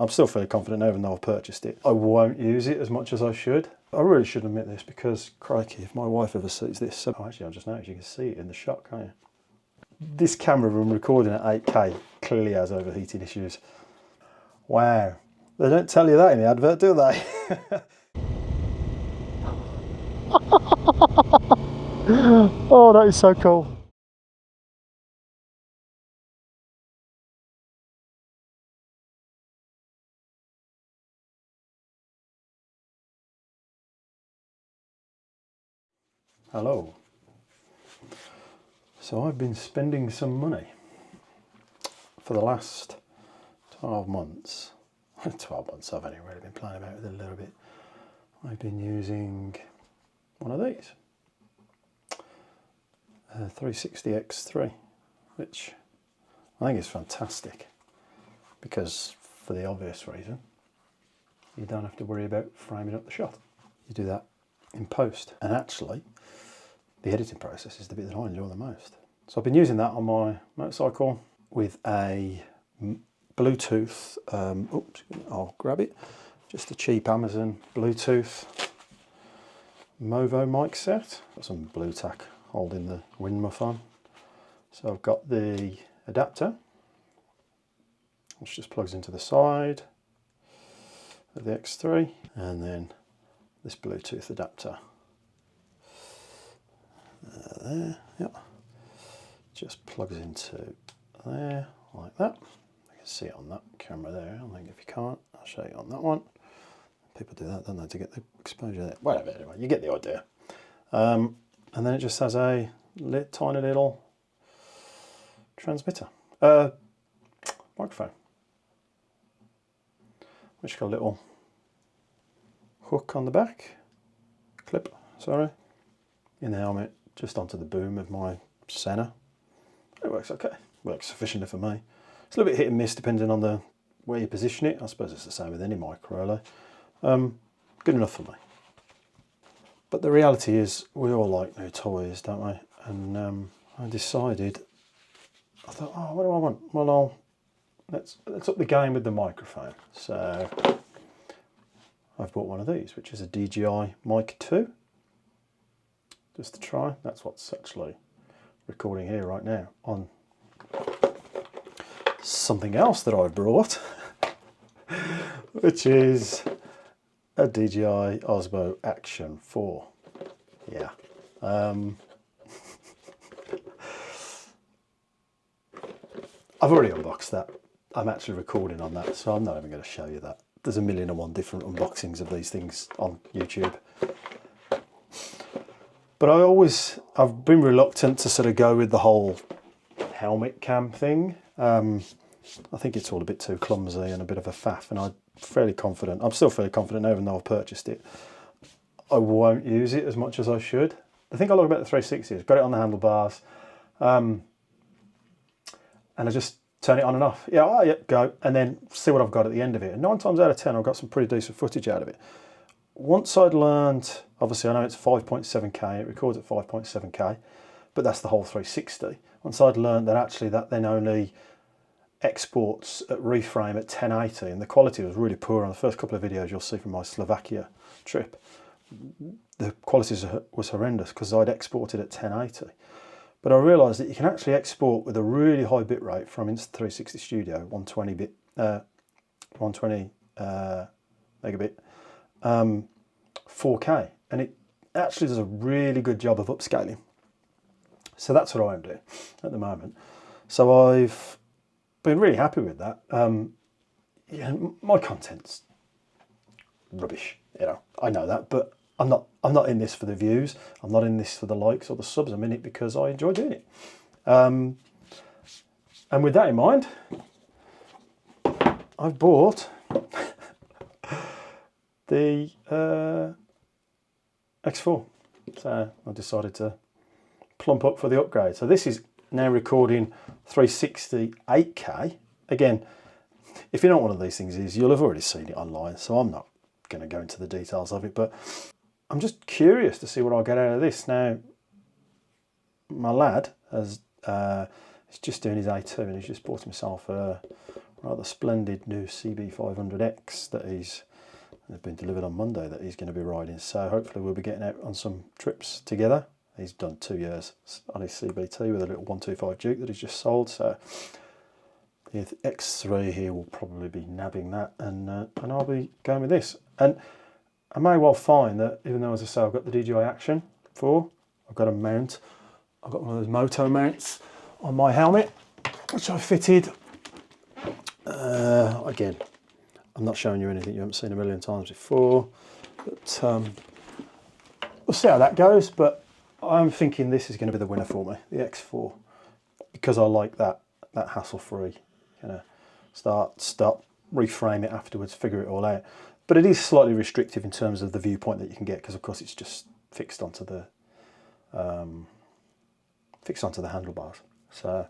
I'm still fairly confident even though I've purchased it. I won't use it as much as I should. I really should admit this because, crikey, if my wife ever sees this... Oh, actually, I just noticed you can see it in the shot, can't you? This camera, when recording at 8K, clearly has overheating issues. Wow. They don't tell you that in the advert, do they? Oh, that is so cool. Hello. So I've been spending some money for the last 12 months. 12 months I've only really been playing about with it a little bit. I've been using one of these. 360X3, which I think is fantastic because, for the obvious reason, you don't have to worry about framing up the shot. You do that in post, and actually the editing process is the bit that I enjoy the most. So I've been using that on my motorcycle with a Bluetooth, oops, I'll grab it, just a cheap Amazon Bluetooth MOTO mic set. Got some blue tack holding the wind muff on. So I've got the adapter, which just plugs into the side of the X3, and then this Bluetooth adapter there, yep, just plugs into there like that. You can see it on that camera there. I think if you can't, I'll show you on that one. People do that, don't they, to get the exposure there. Whatever, anyway, you get the idea. And then it just has a tiny little transmitter, microphone, which got a little hook on the back, clip, sorry, in the helmet, just onto the boom of my Senna. It works okay, works sufficiently for me. It's a little bit hit and miss depending on the where you position it. I suppose it's the same with any micro relay. Good enough for me. But the reality is, we all like new toys, don't we? And I decided, I thought, oh, what do I want? Well, let's up the game with the microphone. So I've bought one of these, which is a DJI Mic 2. Just to try. That's what's actually recording here right now on something else that I've brought, which is a DJI Osmo Action 4. Yeah. I've already unboxed that. I'm actually recording on that, so I'm not even going to show you that. There's a million and one different unboxings of these things on YouTube. But I've been reluctant to sort of go with the whole helmet cam thing. I think it's all a bit too clumsy and a bit of a faff, and I'm still fairly confident even though I've purchased it. I won't use it as much as I should. The thing I like about the 360 is I've got it on the handlebars, and I just turn it on and off. Yeah, oh, yeah, go, and then see what I've got at the end of it. And 9 times out of 10, I've got some pretty decent footage out of it. Once I'd learned, obviously I know it's 5.7K, it records at 5.7K, but that's the whole 360. Once I'd learned that actually that then only exports at reframe at 1080, and the quality was really poor on the first couple of videos you'll see from my Slovakia trip. The quality was horrendous because I'd exported at 1080. But I realised that you can actually export with a really high bit rate from Insta360 Studio, 120 megabit, 4K, and it actually does a really good job of upscaling. So that's what I'm doing at the moment. So I've been really happy with that. Yeah, my content's rubbish, you know, I know that, but I'm not in this for the views. I'm not in this for the likes or the subs. I'm in it because I enjoy doing it. And with that in mind, I've bought the X4. So I decided to plump up for the upgrade. So this is now recording 360 8K. Again, if you know what one of these things is, you'll have already seen it online, so I'm not going to go into the details of it, but I'm just curious to see what I'll get out of this. Now, my lad is just doing his A2, and he's just bought himself a rather splendid new CB500X that has been delivered on Monday that he's going to be riding. So hopefully we'll be getting out on some trips together. He's done 2 years on his CBT with a little 125 Duke that he's just sold. So the X3 here will probably be nabbing that, and I'll be going with this. And I may well find that, even though, as I say, I've got the DJI Action 4, I've got a mount. I've got one of those MOTO mounts on my helmet, which I fitted. Again, I'm not showing you anything you haven't seen a million times before, but we'll see how that goes. But I'm thinking this is going to be the winner for me, the X4, because I like that hassle-free, start, stop, reframe it afterwards, figure it all out. But it is slightly restrictive in terms of the viewpoint that you can get, because of course it's just fixed onto the handlebars. So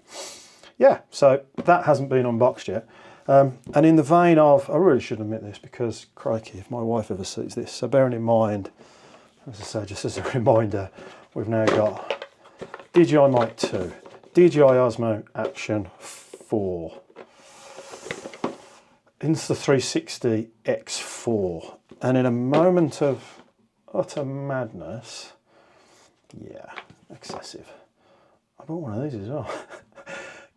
yeah, so that hasn't been unboxed yet. And in the vein of, I really should admit this, because crikey, if my wife ever sees this, so bearing in mind, as I say, just as a reminder, we've now got DJI Mic 2, DJI Osmo Action 4, Insta360 X4, and in a moment of utter madness, yeah, excessive, I bought one of these as well.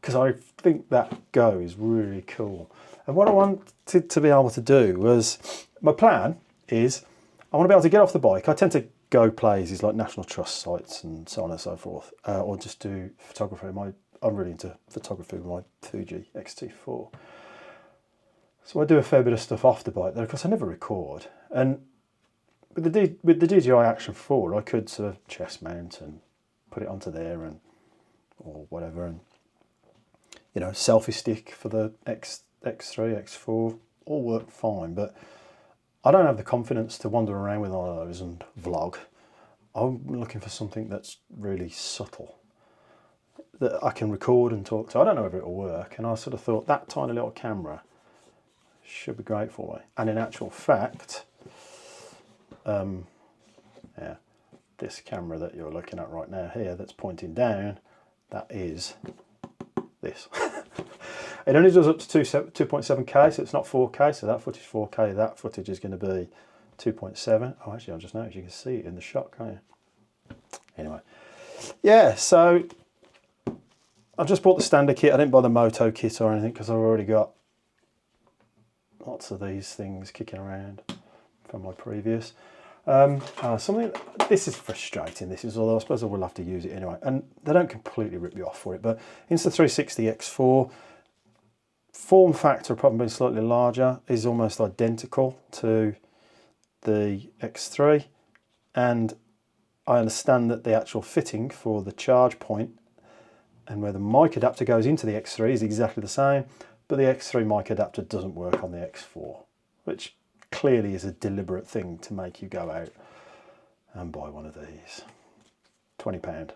Because I think that Go is really cool. And what I wanted to be able to do was, my plan is, I want to be able to get off the bike. I tend to go places like National Trust sites and so on and so forth, or just do photography. I'm really into photography with my Fuji X-T4. So I do a fair bit of stuff off the bike there, because I never record. And with the DJI Action 4, I could sort of chest mount and put it onto there, and or whatever, and selfie stick for the X3, X4, all work fine, but I don't have the confidence to wander around with one of those and vlog. I'm looking for something that's really subtle, that I can record and talk to. I don't know if it'll work, and I sort of thought that tiny little camera should be great for me. And in actual fact, yeah, this camera that you're looking at right now here that's pointing down, that is this. It only does up to 2.7K, so it's not 4K, so that footage is 4K, that footage is going to be 2.7. Oh, actually, I just noticed you can see it in the shot, can't you? Anyway, yeah, so I've just bought the standard kit. I didn't buy the MOTO kit or anything, because I've already got lots of these things kicking around from my previous. This is frustrating, although I suppose I will have to use it anyway, and they don't completely rip you off for it, but Insta360 X4, form factor, probably being slightly larger, is almost identical to the X3, and I understand that the actual fitting for the charge point and where the mic adapter goes into the X3 is exactly the same, but the X3 mic adapter doesn't work on the X4, which clearly is a deliberate thing to make you go out and buy one of these. £20.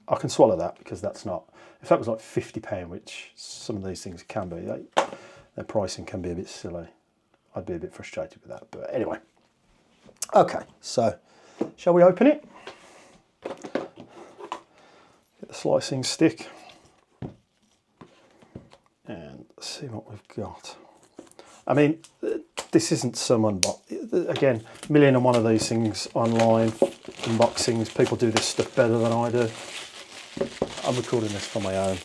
I can swallow that, because that's not, if that was like £50, which some of these things can be, their pricing can be a bit silly. I'd be a bit frustrated with that, but anyway. Okay, so shall we open it? Get the slicing stick and see what we've got. I mean, this isn't some again, 1,000,001 of these things online, unboxings. People do this stuff better than I do. I'm recording this for my own,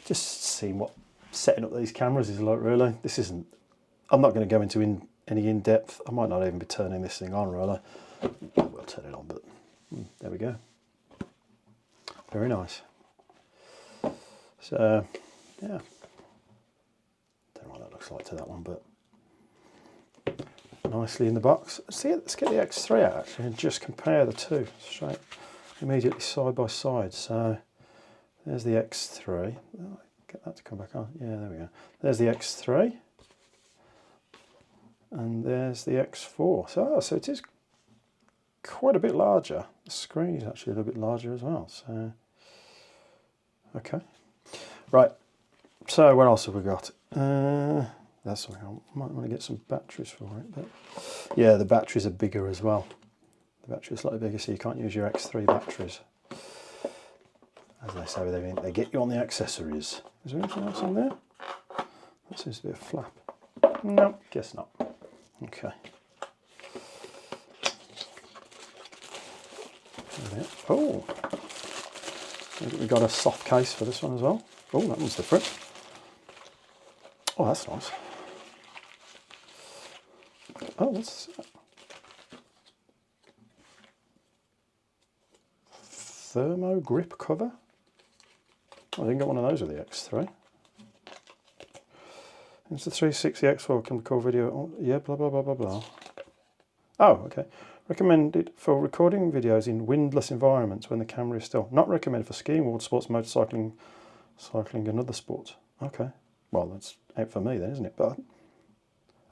just seeing what setting up these cameras is like, really. This isn't, I'm not going to go into any in-depth. I might not even be turning this thing on, really. I will turn it on, but there we go. Very nice. So, yeah. Don't know what that looks like to that one, but nicely in the box. Let's get the X3 out actually and just compare the two straight, immediately side by side. So there's the X3. Oh, get that to come back on. Yeah, there we go. There's the X3, and there's the X4. So it is quite a bit larger. The screen is actually a little bit larger as well. So okay, right. So what else have we got? That's something I might want to get some batteries for it, but yeah, the batteries are bigger as well. The battery is slightly bigger, so you can't use your X3 batteries. As they say, they get you on the accessories. Is there anything else in there? That seems to be a flap. No, guess not. Okay. Oh, I think we got a soft case for this one as well. Oh, that one's different. Oh, that's nice. Oh, what's that? Thermogrip cover? I didn't get one of those with the X3. Insta360 X4 can record video. Oh, yeah, blah, blah, blah, blah, blah. Oh, okay. Recommended for recording videos in windless environments when the camera is still. Not recommended for skiing, water sports, motorcycling, cycling and other sports. Okay. Well, that's out for me then, isn't it? But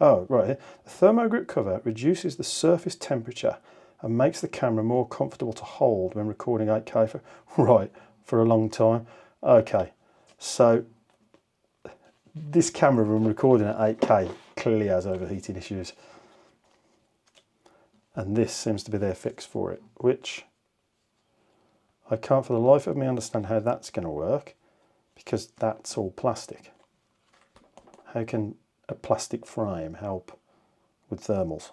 oh, right here. The Thermogrip cover reduces the surface temperature and makes the camera more comfortable to hold when recording 8K for a long time. Okay, so this camera when recording at 8K clearly has overheating issues. And this seems to be their fix for it, which I can't for the life of me understand how that's going to work, because that's all plastic. How can a plastic frame help with thermals?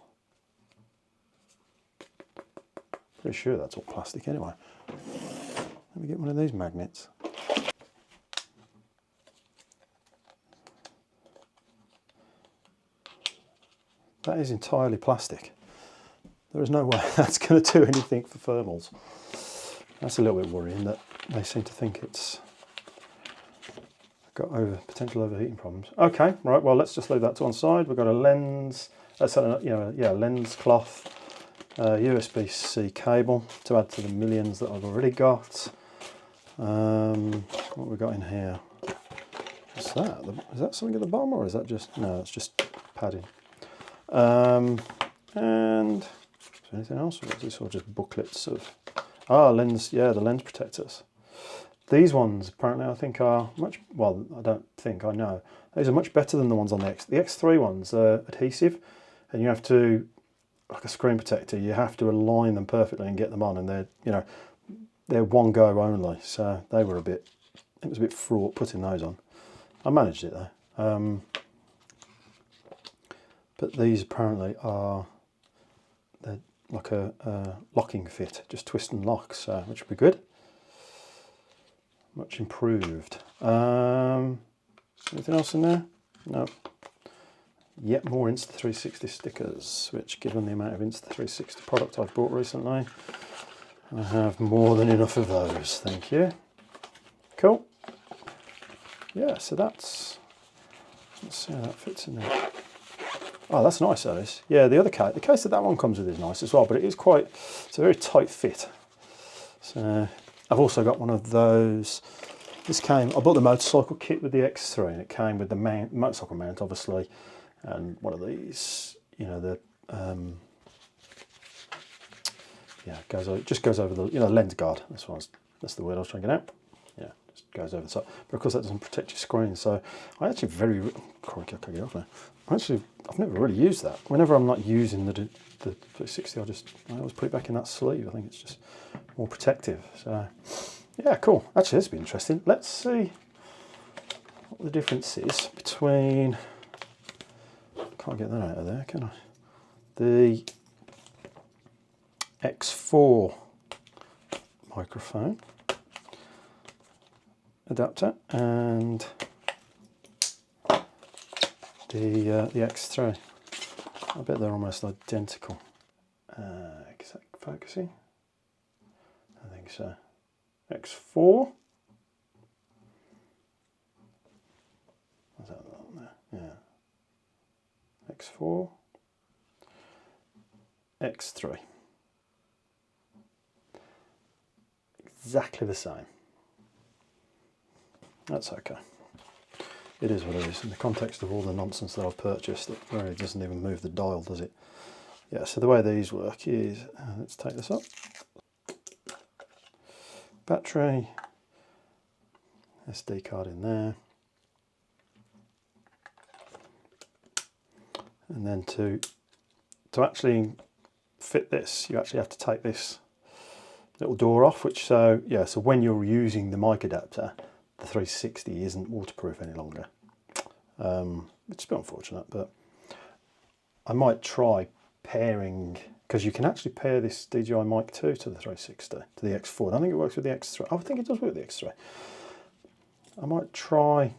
Pretty sure that's all plastic anyway. Let me get one of these magnets. That is entirely plastic. There is no way that's going to do anything for thermals. That's a little bit worrying that they seem to think it's got potential overheating problems. Okay, right, well, let's just leave that to one side. We've got a lens, lens cloth, USB-C cable to add to the millions that I've already got. What have we got in here? What's that? Is that something at the bottom, or is that just, no, it's just padding. And is there anything else, or is this all just booklets of, lens, yeah, the lens protectors. These ones apparently I think are much, well, I don't think, I know. These are much better than the ones on the X. The X3 ones are adhesive, and you have to, like a screen protector, you have to align them perfectly and get them on, and they're one go only. So they were it was a bit fraught putting those on. I managed it though. But these apparently they're like a locking fit, just twist and lock, so which would be good. Much improved. Anything else in there? No. Yet more Insta360 stickers, which given the amount of Insta360 product I've bought recently, I have more than enough of those, thank you. Cool. Yeah, so let's see how that fits in there. Oh, that's nice, that is. Yeah, the case that one comes with is nice as well, but it's a very tight fit. So I've also got one of those. I bought the motorcycle kit with the X3, and it came with the motorcycle mount, obviously, and one of these, just goes over the, lens guard. That's the word I was trying to get out. Yeah, just goes over the side. But of course that doesn't protect your screen, so I actually I've never really used that. Whenever I'm not using the 360, I always put it back in that sleeve. I think it's just more protective. So yeah, cool. Actually, this will be interesting. Let's see what the difference is between, can't get that out of there, can I? The X4 microphone adapter and the X3. I bet they're almost identical. Is that focusing? I think so. X4. Is that on there? Yeah. X4. X3. Exactly the same. That's okay. It is what it is. In the context of all the nonsense that I've purchased, it really doesn't even move the dial, does it? Yeah, so the way these work is, let's take this up. Battery, SD card in there. And then to actually fit this, you actually have to take this little door off, so when you're using the mic adapter, the 360 isn't waterproof any longer. which is a bit unfortunate, but I might try pairing, because you can actually pair this DJI Mic 2 to the 360, to the X4. I don't think it works with the X3. I think it does work with the X3. I might try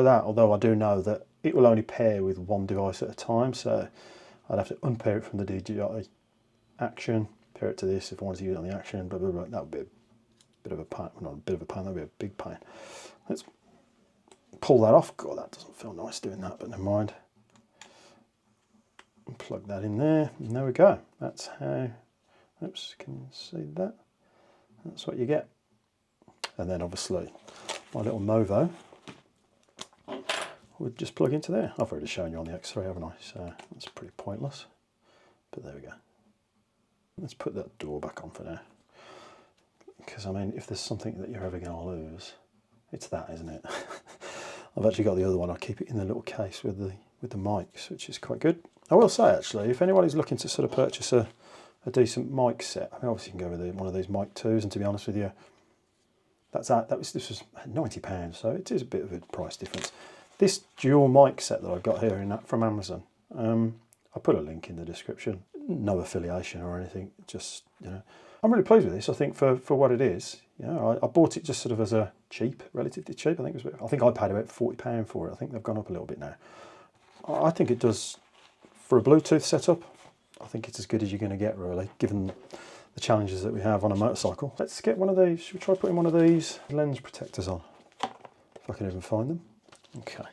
that, although I do know that it will only pair with one device at a time, so I'd have to unpair it from the DJI Action, pair it to this if I wanted to use it on the Action, blah, blah, blah. That would be a bit of a pain. Well, not a bit of a pain, that would be a big pain. Let's pull that off. God, that doesn't feel nice doing that, but never mind. And plug that in there, and there we go. That's how, oops, can you see that? That's what you get. And then obviously my little Movo would just plug into there. I've already shown you on the X3, haven't I? So that's pretty pointless, but there we go. Let's put that door back on for now. Because I mean, if there's something that you're ever going to lose, it's that, isn't it? I've actually got the other one. I keep it in the little case with the mics, which is quite good. I will say actually, if anybody's looking to sort of purchase a decent mic set, I mean, obviously you can go with one of these mic 2s, and to be honest with you, this was £90, so it is a bit of a price difference. This dual mic set that I've got here from Amazon, I'll put a link in the description. No affiliation or anything, just, you know, I'm really pleased with this. I think for what it is, you know, I bought it just sort of as a cheap, relatively cheap. I think I paid about £40 for it. I think they've gone up a little bit now. I think it does, for a Bluetooth setup, I think it's as good as you're going to get, really, given the challenges that we have on a motorcycle. Let's get one of these. Should we try putting one of these lens protectors on? If I can even find them. Okay.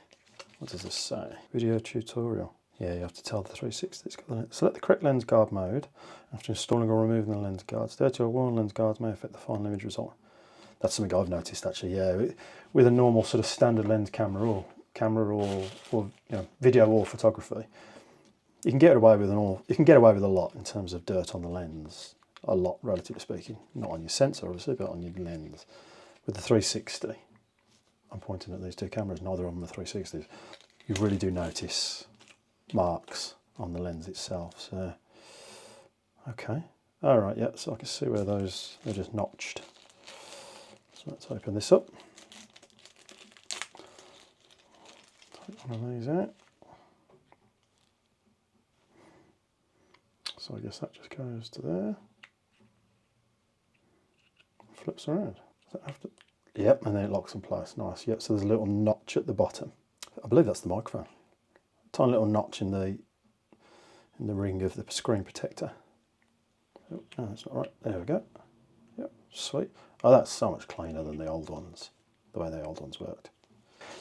What does this say? Video tutorial. Yeah, you have to tell the 360 it's got the lens. Select the correct lens guard mode after installing or removing the lens guards. Dirty or worn lens guards may affect the final image result. That's something I've noticed actually. Yeah, with a normal sort of standard lens camera or you know, video or photography, you can get away with a lot in terms of dirt on the lens. A lot, relatively speaking. Not on your sensor, obviously, but on your lens. With the 360, I'm pointing at these two cameras, neither of them are 360s. You really do notice marks on the lens itself. So, okay. All right, yeah, so I can see where they're just notched. So let's open this up. Take one of these out. So I guess that just goes to there. Flips around. Does that have to? Yep, and then it locks in place. Nice. Yep, so there's a little notch at the bottom. I believe that's the microphone. Tiny little notch in the ring of the screen protector. Oh, no, that's not right. There we go. Yep, sweet. Oh, that's so much cleaner than the old ones, the way the old ones worked.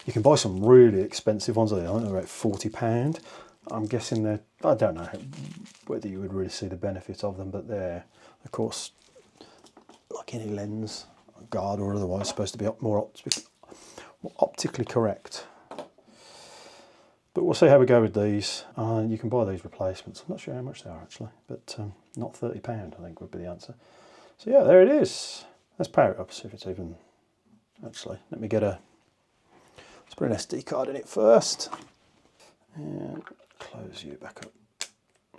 You can buy some really expensive ones. I think they're about £40. I'm guessing I don't know whether you would really see the benefit of them, but they're, of course, like any lens, guard or otherwise, supposed to be more optically correct. But we'll see how we go with these. You can buy these replacements. I'm not sure how much they are actually, but not £30, I think would be the answer. So yeah, there it is. Let's power it up, see if it's even, actually, let me get let's put an SD card in it first. And close you back up.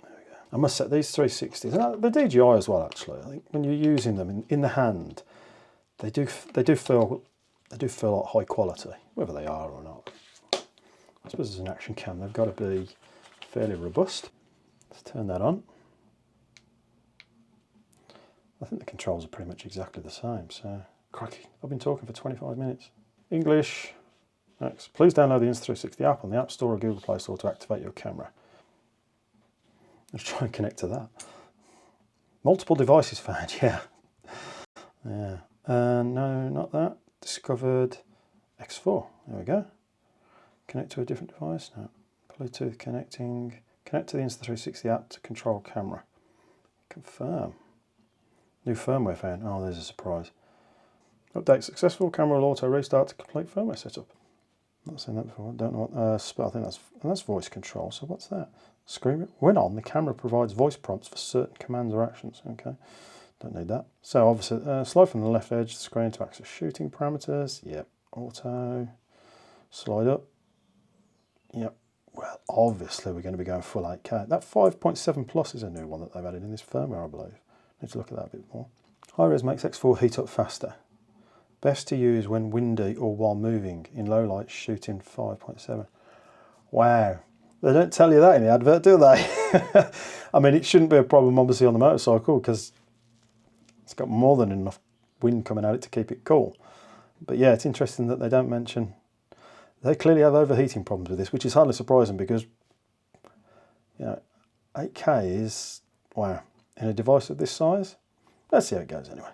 There we go. I must say, these 360s, and the DJI as well actually, I think when you're using them in the hand, they do feel like high quality, whether they are or not. I suppose as an action cam, they've got to be fairly robust. Let's turn that on. I think the controls are pretty much exactly the same, so crikey, I've been talking for 25 minutes. English. Next. Please download the Insta360 app on the App Store or Google Play Store to activate your camera. Let's try and connect to that. Multiple devices found, yeah. Yeah. No, not that. Discovered X4. There we go. Connect to a different device. No. Bluetooth connecting. Connect to the Insta360 app to control camera. Confirm. New firmware found. Oh, there's a surprise. Update successful. Camera will auto restart to complete firmware setup. Not seen that before. I don't know what. I think that's voice control. So what's that? Screen. When on, the camera provides voice prompts for certain commands or actions. Okay. Don't need that. So obviously, slide from the left edge of the screen to access shooting parameters. Yep. Auto. Slide up. Yep. Well, obviously we're going to be going full 8K. That 5.7 Plus is a new one that they've added in this firmware, I believe. Need to look at that a bit more. High res makes X4 heat up faster. Best to use when windy or while moving. In low light, shooting 5.7. Wow. They don't tell you that in the advert, do they? I mean, it shouldn't be a problem, obviously, on the motorcycle because it's got more than enough wind coming at it to keep it cool. But yeah, it's interesting that they don't mention. They clearly have overheating problems with this, which is hardly surprising because, you know, 8K is, wow, in a device of this size. Let's see how it goes anyway.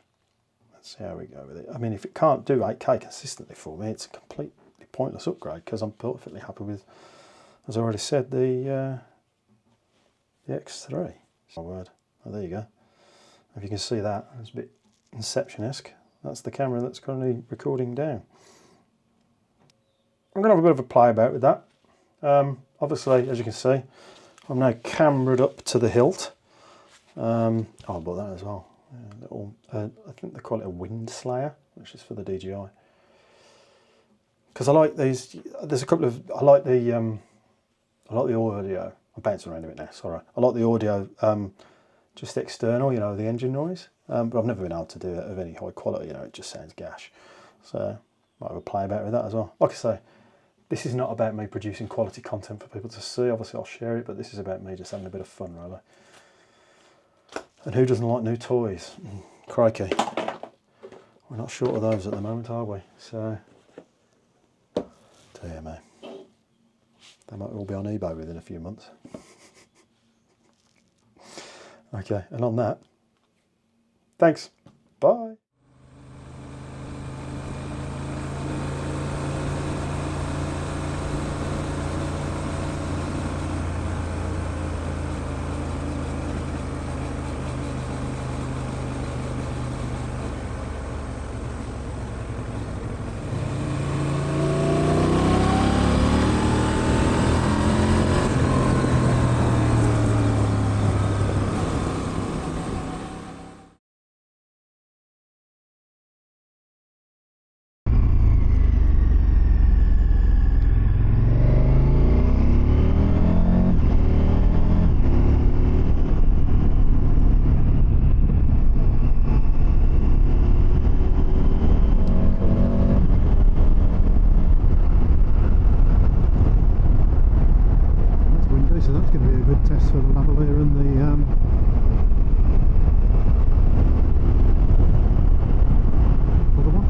Let's see how we go with it. I mean, if it can't do 8K consistently for me, it's a completely pointless upgrade because I'm perfectly happy with, as I already said, the X3. My word. Oh, there you go. If you can see that, it's a bit Inception-esque. That's the camera that's currently recording down. I'm going to have a bit of a play about with that. Obviously, as you can see, I'm now camered up to the hilt. Oh, I bought that as well. Yeah, little, I think they call it a wind slayer, which is for the DJI. Because I like these. There's a couple of. I like the audio. I'm bouncing around a bit now. Sorry. I like the audio, just external. You know, the engine noise. But I've never been able to do it of any high quality. You know, it just sounds gash. So might have a play about with that as well. Like I say, this is not about me producing quality content for people to see. Obviously, I'll share it, but this is about me just having a bit of fun, really. And who doesn't like new toys? Crikey. We're not short of those at the moment, are we? So, dear me. They might all be on eBay within a few months. Okay, and on that, thanks. Bye. So that's going to be a good test for the lavalier and the other one.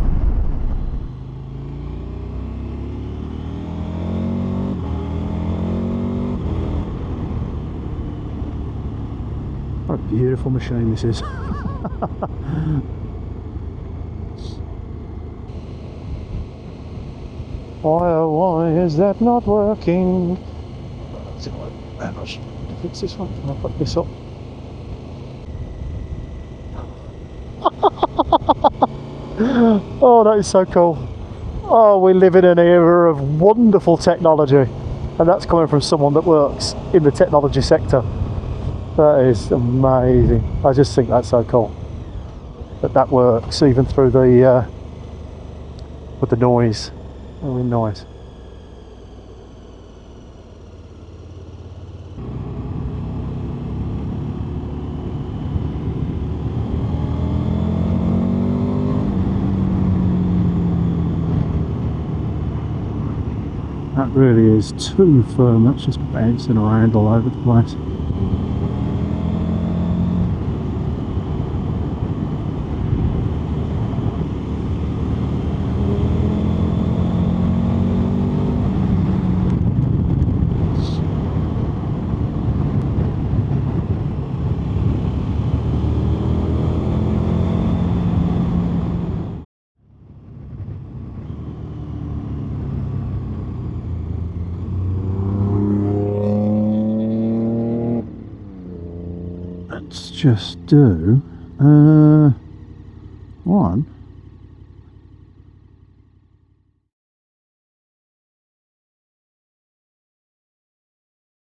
What a beautiful machine this is. Why is that not working? To fix this one, I'll put this up. Oh, that is so cool. Oh, we live in an era of wonderful technology, and that's coming from someone that works in the technology sector. That is amazing. I just think that's so cool that works even through the with the noise. Really nice. That really is too firm. That's just bouncing around all over the place. Let's just do one